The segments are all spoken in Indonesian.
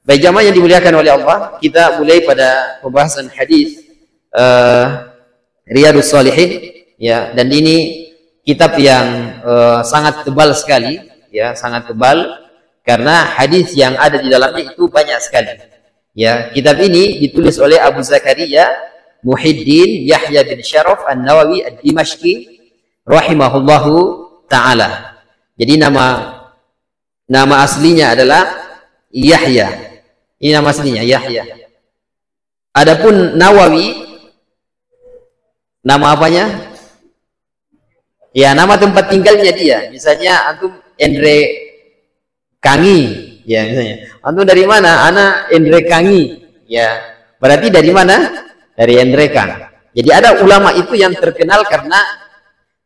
Baik jamaah yang dimuliakan oleh Allah, kita mulai pada pembahasan hadis Riyadhus Shalihin, ya, dan ini kitab yang sangat tebal sekali, ya, sangat tebal karena hadis yang ada di dalamnya itu banyak sekali. Ya, kitab ini ditulis oleh Abu Zakaria Muhyiddin Yahya bin Syaraf An-Nawawi Ad-Dimashqi rahimahullahu taala. Jadi nama aslinya adalah Yahya. Ini nama aslinya Yahya. Adapun Nawawi, nama apanya? Ya, nama tempat tinggalnya dia. Misalnya antum Endre Kangi, ya misalnya. Antum dari mana? Ana Endre Kangi. Ya, berarti dari mana? Dari Endre Kang. Jadi ada ulama itu yang terkenal karena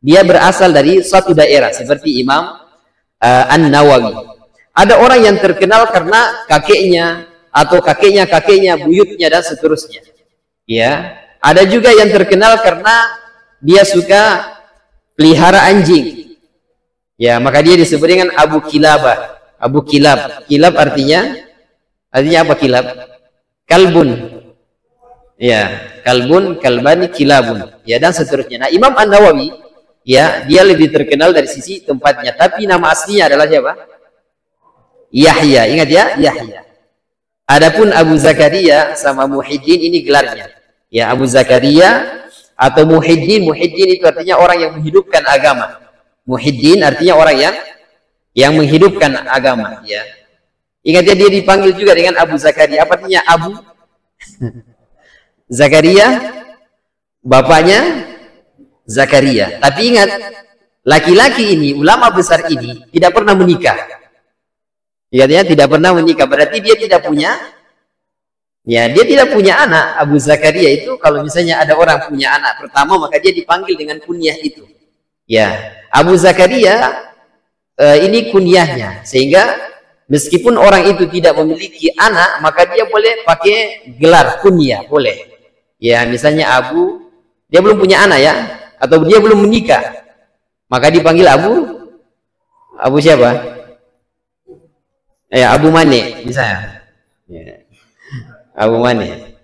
dia berasal dari suatu daerah seperti Imam An-Nawawi. Ada orang yang terkenal karena kakeknya atau kakeknya, buyutnya dan seterusnya. Ya, ada juga yang terkenal karena dia suka pelihara anjing. Ya, maka dia disebut dengan Abu Kilabah. Abu Kilab. Kilab artinya apa kilab? Kalbun. Ya, kalbun, kalbani, kilabun. Ya, dan seterusnya. Nah, Imam An-Nawawi, ya, dia lebih terkenal dari sisi tempatnya, tapi nama aslinya adalah siapa? Yahya. Ingat ya, Yahya. Adapun Abu Zakaria sama Muhyiddin ini gelarnya. Ya, Abu Zakaria atau Muhyiddin. Muhyiddin itu artinya orang yang menghidupkan agama. Muhyiddin artinya orang yang menghidupkan agama. Ya. Ingat ya, dia dipanggil juga dengan Abu Zakaria. Apa artinya Abu? Zakaria, bapaknya Zakaria. Tapi ingat, laki-laki ini, ulama besar ini tidak pernah menikah. Ingatnya, tidak pernah menikah. Berarti dia tidak punya, ya, dia tidak punya anak. Abu Zakaria itu kalau misalnya ada orang punya anak pertama, maka dia dipanggil dengan kunyah itu. Ya, Abu Zakaria ini kunyahnya, sehingga meskipun orang itu tidak memiliki anak, maka dia boleh pakai gelar kunyah, boleh. Ya, misalnya Abu, dia belum punya anak ya, atau dia belum menikah, maka dipanggil Abu siapa? Abu Mane misalnya. Ya. Abu Mane.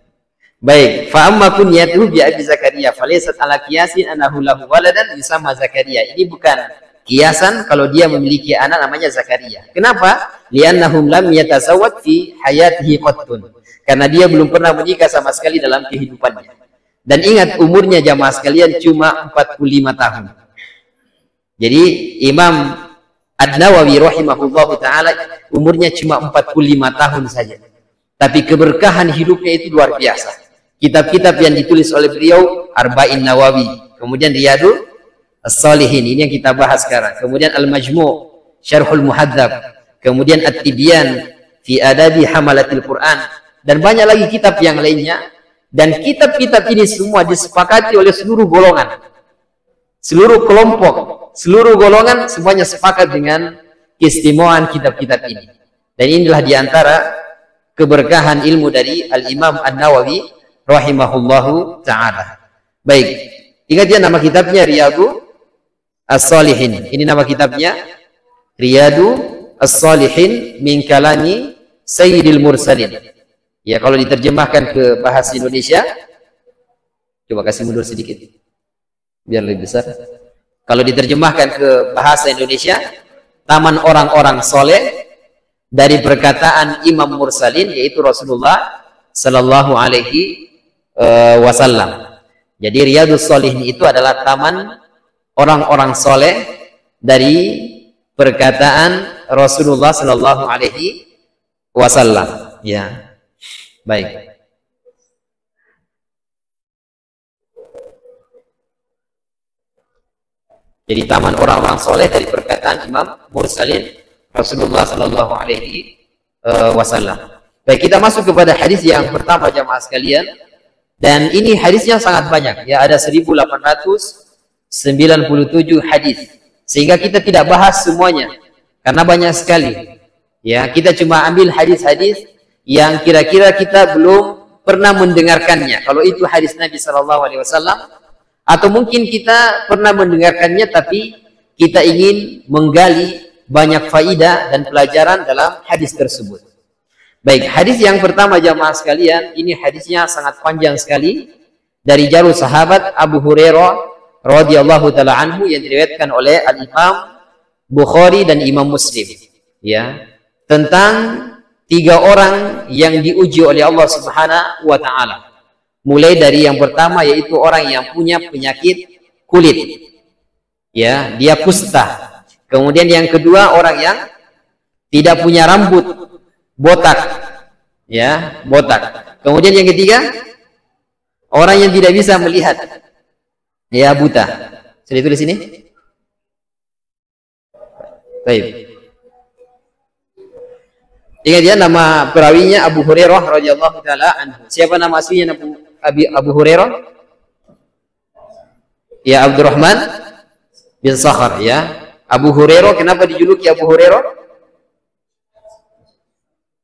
Baik, fa amma kunyatuhu bi Abi Zakaria falaysat ala qiyasin annahu lahu waladan yusamma Zakaria. Ini bukan kiasan kalau dia memiliki anak namanya Zakaria. Kenapa? Li'annahum lam yatazawwaj fi hayatihi qattun. Karena dia belum pernah menikah sama sekali dalam kehidupannya. Dan ingat, umurnya jamaah sekalian cuma 45 tahun. Jadi Imam An-Nawawi rahimahullahu taala umurnya cuma 45 tahun saja. Tapi keberkahan hidupnya itu luar biasa. Kitab-kitab yang ditulis oleh beliau, Arba'in Nawawi, kemudian Riyadhus Shalihin, ini yang kita bahas sekarang. Kemudian Al-Majmu', Syarhul Muhadzab, kemudian At-Tibyan fi Adabi Hamalatil Quran, dan banyak lagi kitab yang lainnya. Dan kitab-kitab ini semua disepakati oleh seluruh golongan, seluruh kelompok, seluruh golongan, semuanya sepakat dengan keistimewaan kitab-kitab ini. Dan inilah diantara keberkahan ilmu dari Al-Imam An-Nawawi rahimahullahu ta'ala. Baik, ingat ya, nama kitabnya Riyadhus Shalihin. Ini nama kitabnya Riyadhus Shalihin min kalami Sayyidil Mursalin. Ya, kalau diterjemahkan ke bahasa Indonesia, coba kasih mundur sedikit biar lebih besar. Kalau diterjemahkan ke bahasa Indonesia, taman orang-orang soleh dari perkataan Imam Mursalin, yaitu Rasulullah Sallallahu Alaihi Wasallam. Jadi Riyadhus Shalihin itu adalah taman orang-orang soleh dari perkataan Rasulullah Sallallahu Alaihi Wasallam. Ya, baik. Jadi taman orang-orang soleh dari perkataan Imam Mursalin Rasulullah Sallallahu Alaihi Wasallam. Baik, kita masuk kepada hadis yang pertama jamaah sekalian, dan ini hadisnya sangat banyak. Ya, ada 1897 hadis, sehingga kita tidak bahas semuanya karena banyak sekali. Ya, kita cuma ambil hadis-hadis yang kira-kira kita belum pernah mendengarkannya. Kalau itu hadis Nabi Sallallahu Alaihi Wasallam, atau mungkin kita pernah mendengarkannya tapi kita ingin menggali banyak faidah dan pelajaran dalam hadis tersebut. Baik, hadis yang pertama jamaah sekalian, ini hadisnya sangat panjang sekali dari jalur sahabat Abu Hurairah radhiyallahu taala anhu yang diriwayatkan oleh Al-Imam Bukhari dan Imam Muslim, ya, tentang 3 orang yang diuji oleh Allah Subhanahu wa taala. Mulai dari yang pertama yaitu orang yang punya penyakit kulit, ya, dia kusta. Kemudian yang kedua orang yang tidak punya rambut, botak, ya, botak. Kemudian yang ketiga orang yang tidak bisa melihat, ya, buta. Sudah tulis sini? Baik. Ingat ya, nama perawinya Abu Hurairah radhiyallahu taala anhu. Siapa nama aslinya Abu Hurairah? Ya, Abdurrahman bin Sakhar, ya. Abu Hurairah, kenapa dijuluki Abu Hurairah?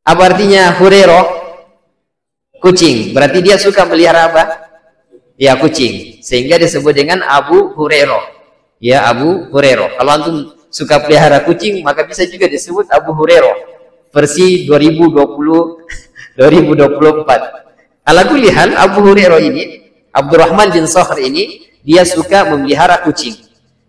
Apa artinya Hurairah? Kucing. Berarti dia suka melihara apa? Ya, kucing. Sehingga disebut dengan Abu Hurairah. Ya, Abu Hurairah. Kalau antum suka pelihara kucing, maka bisa juga disebut Abu Hurairah. Versi 2024. Ala kulli hal, Abu Hurairah ini, Abdurrahman bin Sakhar ini, dia suka memelihara kucing.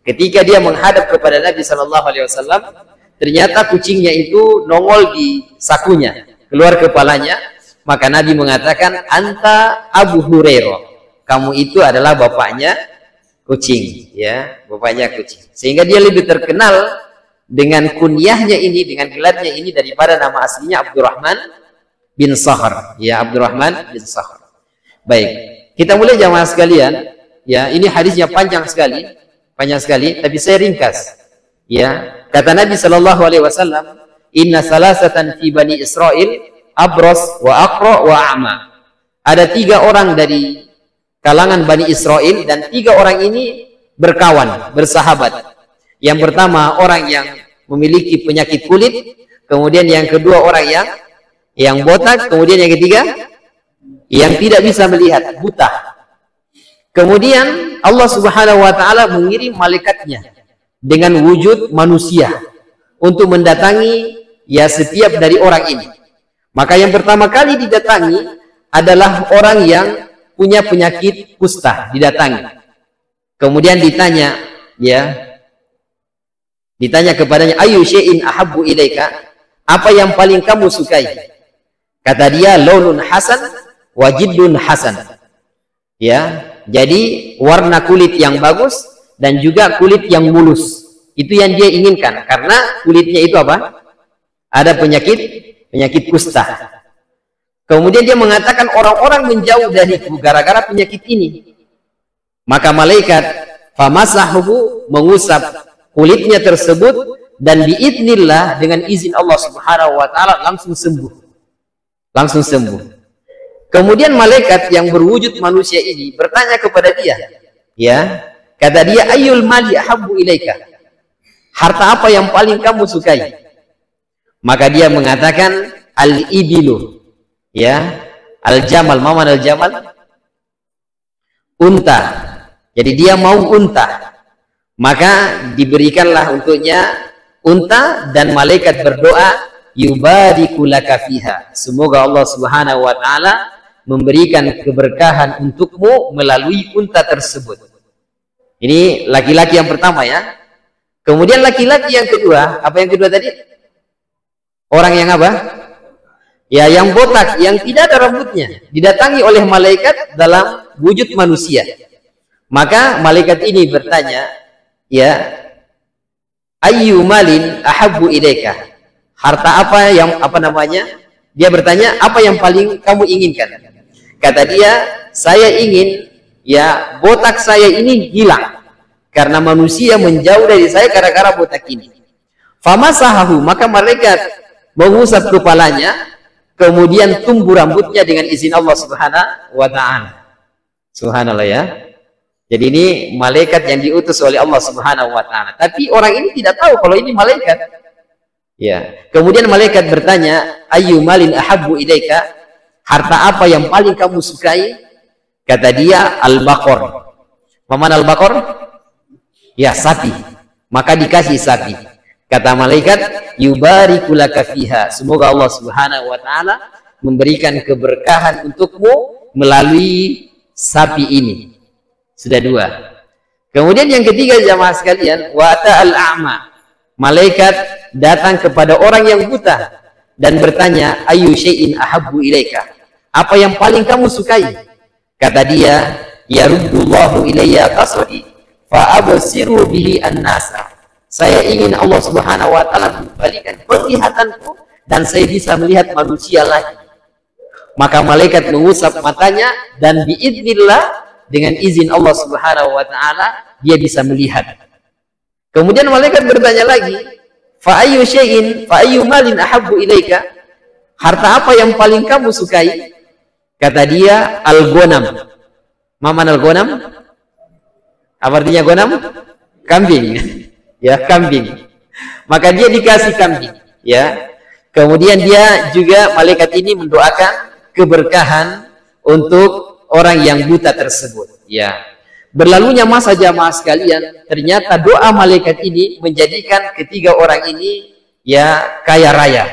Ketika dia menghadap kepada Nabi Shallallahu Alaihi Wasallam, ternyata kucingnya itu nongol di sakunya, keluar kepalanya. Maka Nabi mengatakan, "Anta Abu Hurairah, kamu itu adalah bapaknya kucing," ya, bapaknya kucing. Sehingga dia lebih terkenal dengan kunyahnya ini, dengan gelarnya ini daripada nama aslinya Abdurrahman bin Sakhar, ya, Abdurrahman bin Sakhar. Baik, kita mulai jamaah sekalian, ya. Ini hadisnya panjang sekali, tapi saya ringkas, ya. Kata Nabi Shallallahu Alaihi Wasallam, "Inna salasatan fi bani Israel, abros wa aqra wa a'ma." Ada 3 orang dari kalangan Bani Israel dan 3 orang ini berkawan, bersahabat. Yang pertama orang yang memiliki penyakit kulit, kemudian yang kedua orang yang botak, kemudian yang ketiga yang tidak bisa melihat, buta. Kemudian Allah Subhanahu wa taala mengirim malaikatnya dengan wujud manusia untuk mendatangi, ya, setiap dari orang ini. Maka yang pertama kali didatangi adalah orang yang punya penyakit kusta, didatangi. Kemudian ditanya, ya, ditanya kepadanya, "Ayu syai'in ahabbu ilaika?" Apa yang paling kamu sukai? Kata dia, "Launun hasan wa jiddun hasan." Ya, jadi warna kulit yang bagus dan juga kulit yang mulus. Itu yang dia inginkan karena kulitnya itu apa? Ada penyakit kusta. Kemudian dia mengatakan, "Orang-orang menjauh dariku gara-gara penyakit ini." Maka malaikat famasahu, mengusap kulitnya tersebut, dan biidznillah, dengan izin Allah Subhanahu wa taala langsung sembuh. Langsung sembuh. Kemudian malaikat yang berwujud manusia ini bertanya kepada dia, ya, kata dia, "Ayyul mali ahabbu ilaika?" Harta apa yang paling kamu sukai? Maka dia mengatakan, "Al-ibilu." Ya, al-jamal. Mana al-jamal? Unta. Jadi dia mau unta. Maka diberikanlah untuknya unta dan malaikat berdoa, "Yubariku laka fiha." Semoga Allah Subhanahu wa taala memberikan keberkahan untukmu melalui unta tersebut. Ini laki-laki yang pertama, ya. Kemudian laki-laki yang kedua, apa yang kedua tadi? Orang yang apa? Ya, yang botak, yang tidak ada rambutnya, didatangi oleh malaikat dalam wujud manusia. Maka malaikat ini bertanya, ya, "Ayyu malin ahabbu ilaika?" Harta apa yang Dia bertanya, "Apa yang paling kamu inginkan?" Kata dia, "Saya ingin, ya, botak saya ini hilang karena manusia menjauh dari saya gara-gara botak ini." Famasahahu, maka malaikat mengusap kepalanya, kemudian tumbuh rambutnya dengan izin Allah Subhanahu wa taala. Subhanallah, ya. Jadi ini malaikat yang diutus oleh Allah Subhanahu wa taala. Tapi orang ini tidak tahu kalau ini malaikat. Ya. Kemudian malaikat bertanya, "Ayyu malin ahabbu ilaika?" Harta apa yang paling kamu sukai? Kata dia, "Al-baqar." Mana al-baqar? Ya, sapi. Maka dikasih sapi. Kata malaikat, yubariku laka fiha. Semoga Allah Subhanahu wa taala memberikan keberkahan untukmu melalui sapi ini. Sudah dua. Kemudian yang ketiga jamaah sekalian, wa ta'al a'ma. Malaikat datang kepada orang yang buta dan bertanya, ayu syai'in ahabbu ilaika. Apa yang paling kamu sukai? Kata dia, yaruddullahu ilayya qasdi fa absiru bihi an-nasa. Saya ingin Allah Subhanahu wa taala membalikan penglihatanku dan saya bisa melihat manusia lagi. Maka malaikat mengusap matanya dan biidznillah, dengan izin Allah Subhanahu wa taala dia bisa melihat. Kemudian malaikat bertanya lagi, fa ayyu syai'in fa ayyu malin ahabbu ilaika? Harta apa yang paling kamu sukai? Kata dia, al-ghanam. Maman al-ghanam? Apa artinya ghanam? Kambing. Ya, kambing. Maka dia dikasih kambing, ya. Kemudian dia juga, malaikat ini mendoakan keberkahan untuk orang yang buta tersebut, ya. Berlalunya masa jamaah sekalian, ternyata doa malaikat ini menjadikan ketiga orang ini ya kaya raya.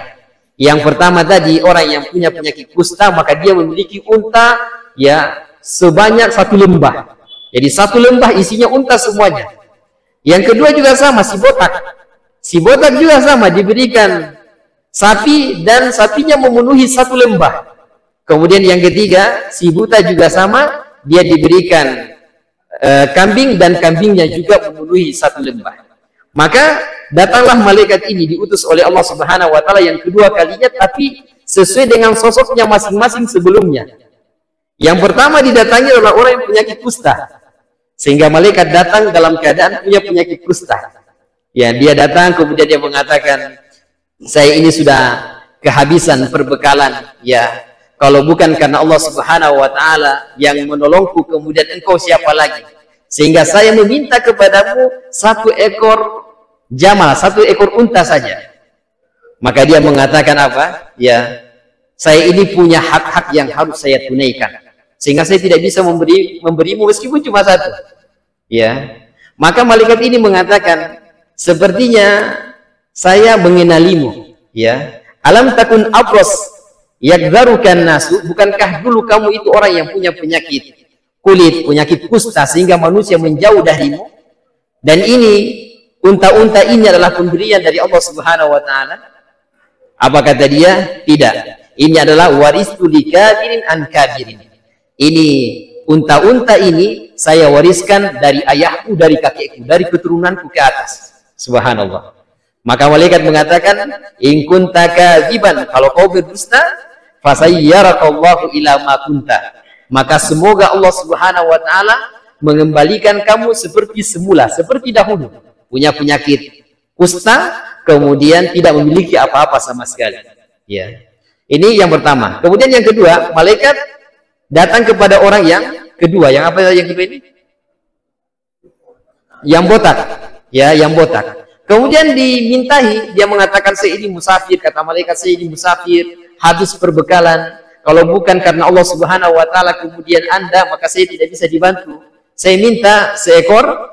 Yang pertama tadi, orang yang punya penyakit kusta, maka dia memiliki unta ya sebanyak 1 lembah. Jadi 1 lembah isinya unta semuanya. Yang kedua juga sama, si botak. Si botak juga sama, diberikan sapi dan sapinya memenuhi 1 lembah. Kemudian yang ketiga, si buta juga sama, dia diberikan kambing dan kambingnya juga memenuhi 1 lembah. Maka datanglah malaikat ini diutus oleh Allah Subhanahu wa taala yang kedua kalinya, tapi sesuai dengan sosoknya masing-masing sebelumnya. Yang pertama didatangi adalah orang yang penyakit kusta. Sehingga malaikat datang dalam keadaan punya penyakit kusta. Ya, dia datang kemudian dia mengatakan, saya ini sudah kehabisan perbekalan, ya. Kalau bukan karena Allah Subhanahu wa taala yang menolongku, kemudian engkau siapa lagi? Sehingga saya meminta kepadamu 1 ekor jamal, 1 ekor unta saja. Maka dia mengatakan apa? Ya, saya ini punya hak-hak yang harus saya tunaikan. Sehingga saya tidak bisa memberimu meskipun cuma 1. Ya. Maka malaikat ini mengatakan, sepertinya saya mengenalimu, ya. Alam takun abros yakzarukan nasu, bukankah dulu kamu itu orang yang punya penyakit kulit, penyakit kusta sehingga manusia menjauh darimu? Dan ini unta-unta ini adalah pemberian dari Allah Subhanahu wa taala. Apa kata dia? Tidak. Ini adalah waristu likabirin an kabirin. Ini unta-unta ini saya wariskan dari ayahku, dari kakekku, dari keturunanku ke atas. Subhanallah. Maka malaikat mengatakan, in kunta kadziban, kalau kau berdusta, fasayyarakallahu ila ma kunta. Maka semoga Allah Subhanahu wa taala mengembalikan kamu seperti semula, seperti dahulu. Punya penyakit kusta, kemudian tidak memiliki apa-apa sama sekali. Ya. Ini yang pertama. Kemudian yang kedua, malaikat datang kepada orang yang kedua. Yang apa yang kedua ini? Yang botak. Ya, yang botak. Kemudian dimintai, dia mengatakan, saya ini musafir. Kata malaikat, saya ini musafir, habis perbekalan. Kalau bukan karena Allah Subhanahu wa taala kemudian Anda, maka saya tidak bisa dibantu. Saya minta seekor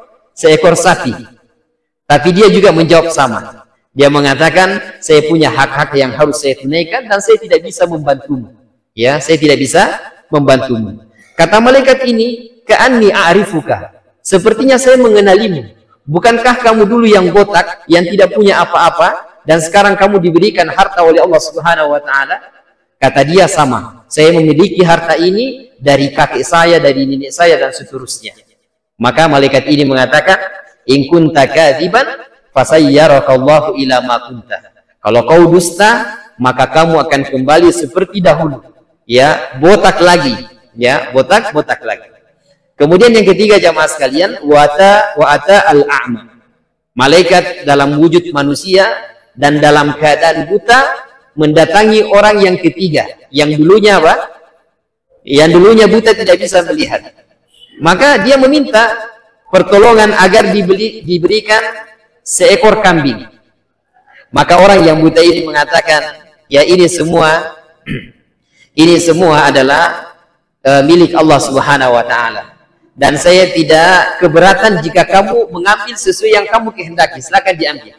sapi. Tapi dia juga menjawab sama. Dia mengatakan, saya punya hak-hak yang harus saya tunaikan dan saya tidak bisa membantumu. Ya, saya tidak bisa membantumu. Kata malaikat ini, ka'anni a'rifuka. Sepertinya saya mengenalimu. Bukankah kamu dulu yang botak, yang tidak punya apa-apa, dan sekarang kamu diberikan harta oleh Allah Subhanahu wa taala? Kata dia, sama. Saya memiliki harta ini dari kakek saya, dari nenek saya, dan seterusnya. Maka malaikat ini mengatakan, in kunta kadziban fasayyarakallahu ila ma kunta. Kalau kau dusta, maka kamu akan kembali seperti dahulu. Ya, botak lagi. Ya, botak lagi. Kemudian yang ketiga jamaah sekalian, wa ata al-a'ma. Malaikat dalam wujud manusia dan dalam keadaan buta mendatangi orang yang ketiga, yang dulunya apa? Yang dulunya buta tidak bisa melihat. Maka dia meminta pertolongan agar diberikan seekor kambing. Maka orang yang buta ini mengatakan, ya ini semua adalah milik Allah Subhanahu wa taala. Dan saya tidak keberatan jika kamu mengambil sesuai yang kamu kehendaki. Silakan diambil.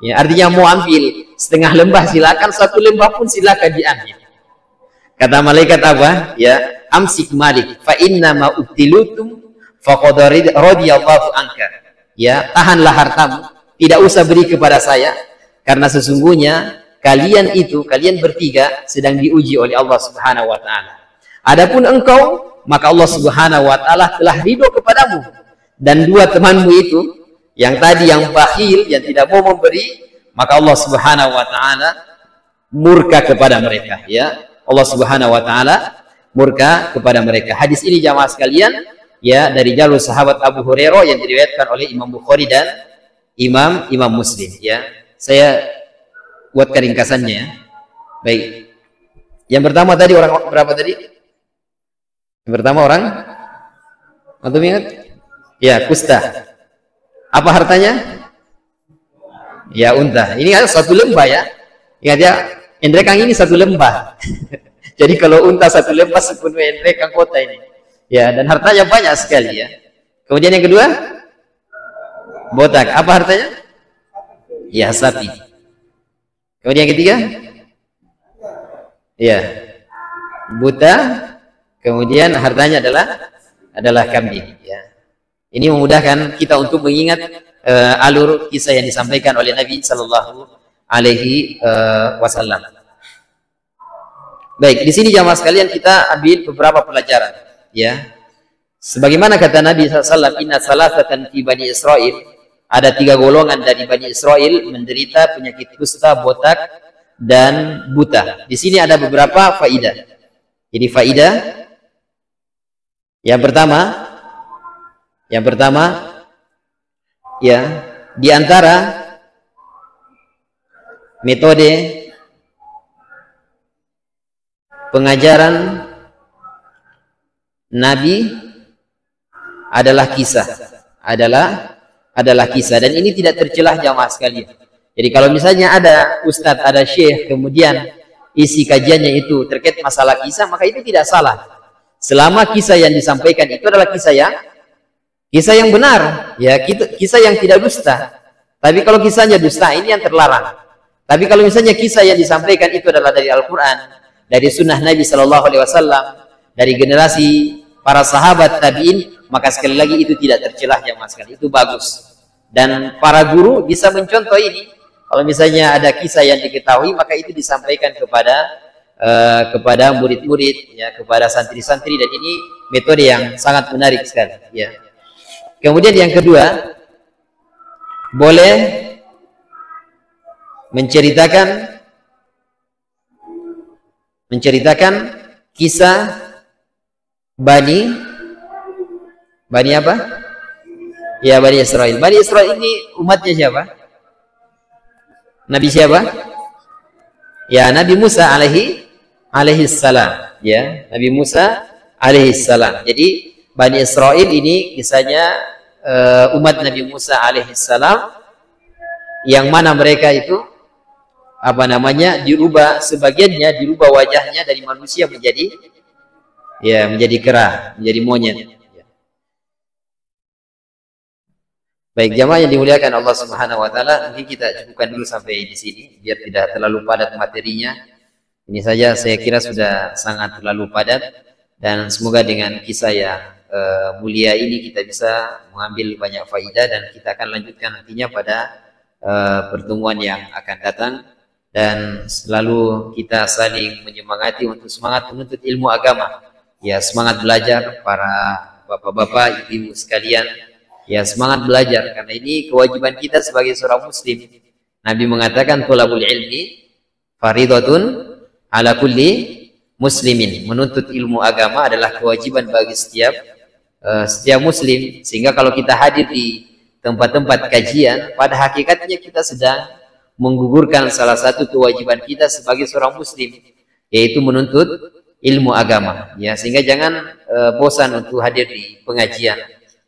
Ya, artinya mau ambil setengah lembah silakan, satu lembah pun silakan diambil. Kata malaikat apa? Ya, amsik malik fa inna ma ubtilutum faqad radiyallahu anka. Ya, tahanlah hartamu, tidak usah beri kepada saya karena sesungguhnya kalian bertiga sedang diuji oleh Allah Subhanahu wa taala. Adapun engkau, maka Allah Subhanahu wa taala telah ridho kepadamu. Dan dua temanmu itu yang tadi yang bakhil, yang tidak mau memberi, maka Allah Subhanahu wa taala murka kepada mereka, ya. Allah Subhanahu wa taala murka kepada mereka. Hadis ini jamaah sekalian, ya, dari jalur sahabat Abu Hurairah yang diriwayatkan oleh Imam Bukhari dan Imam Muslim, ya. Saya buatkan ringkasannya, ya. Baik. Yang pertama tadi orang berapa tadi? Yang pertama orang, antum ingat? Ya, kusta. Apa hartanya? Ya, unta. Ini kan satu lembah, ya. Ingat ya, Endrekang ini satu lembah. Jadi kalau unta satu lembah sepenuh Endrekang kota ini. Ya, dan hartanya banyak sekali, ya. Kemudian yang kedua, botak. Apa hartanya? Ya, sapi. Kemudian yang ketiga, ya, buta. Kemudian hartanya adalah kambing, ya. Ini memudahkan kita untuk mengingat alur kisah yang disampaikan oleh Nabi Sallallahu Alaihi Wasallam. Baik, di sini jamaah sekalian kita ambil beberapa pelajaran, ya. Sebagaimana kata Nabi SAW, inna salasatan fi Bani Israel, ada 3 golongan dari Bani Israel menderita penyakit kusta, botak, dan buta. Di sini ada beberapa faidah. Jadi faidah yang pertama, ya, di antara metode pengajaran Nabi adalah kisah, adalah kisah, dan ini tidak tercelah jamaah sekalian. Jadi kalau misalnya ada ustadz, ada syekh, kemudian isi kajiannya itu terkait masalah kisah, maka itu tidak salah. Selama kisah yang disampaikan itu adalah kisah yang benar, ya, kisah yang tidak dusta. Tapi kalau kisahnya dusta, ini yang terlarang. Tapi kalau misalnya kisah yang disampaikan itu adalah dari Al-Quran, dari sunnah Nabi Sallallahu Alaihi Wasallam, dari generasi para sahabat tabiin, maka sekali lagi itu tidak tercelah jamaah sekali, itu bagus. Dan para guru bisa mencontoh ini. Kalau misalnya ada kisah yang diketahui, maka itu disampaikan kepada murid-murid, ya, kepada santri-santri, dan ini metode yang sangat menarik sekali, ya. Kemudian yang kedua, boleh menceritakan kisah Bani apa? Ya, Bani Israel. Bani Israel ini umatnya siapa? Nabi siapa? Ya, Nabi Musa alaihi salam, ya, Nabi Musa alaihi salam. Jadi Bani Israel ini kisahnya umat Nabi Musa alaihi salam, yang mana mereka itu dirubah, sebagiannya dirubah wajahnya dari manusia menjadi kera, menjadi monyet. Baik, jamaah yang dimuliakan Allah Subhanahu wa taala, mungkin kita cukupkan dulu sampai di sini biar tidak terlalu padat materinya. Ini saja saya kira sudah sangat terlalu padat, dan semoga dengan kisah yang mulia ini kita bisa mengambil banyak faidah, dan kita akan lanjutkan nantinya pada pertemuan yang akan datang. Dan selalu kita saling menyemangati untuk semangat menuntut ilmu agama, ya, semangat belajar para bapak-bapak, ibu sekalian, ya, semangat belajar, karena ini kewajiban kita sebagai seorang muslim. Nabi mengatakan thalabul ilmi faridatun ala kulli muslimin. Menuntut ilmu agama adalah kewajiban bagi setiap muslim. Sehingga kalau kita hadir di tempat-tempat kajian, pada hakikatnya kita sedang menggugurkan salah satu kewajiban kita sebagai seorang muslim, yaitu menuntut ilmu agama, ya. Sehingga jangan bosan untuk hadir di pengajian.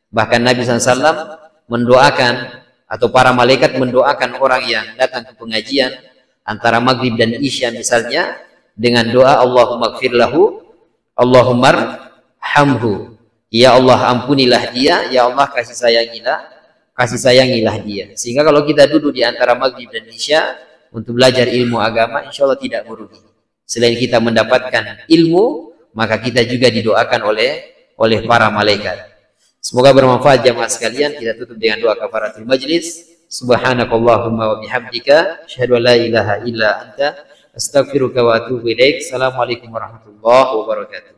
Bahkan Nabi SAW mendoakan, atau para malaikat mendoakan orang yang datang ke pengajian antara maghrib dan isya misalnya, dengan doa Allahumma gfir lahu, Allahumma hamhu, ya Allah ampunilah dia, ya Allah kasih sayangilah kasih sayangilah dia. Sehingga kalau kita duduk di antara maghrib dan isya untuk belajar ilmu agama, insya Allah tidak merugi. Selain kita mendapatkan ilmu, maka kita juga didoakan oleh para malaikat. Semoga bermanfaat jamaah sekalian. Kita tutup dengan doa kafaratul majlis. Subhanakallahumma wa bihamdika asyhadu an la ilaha illa anta astaghfiruka wa atubu ilaik. Assalamualaikum warahmatullahi wabarakatuh.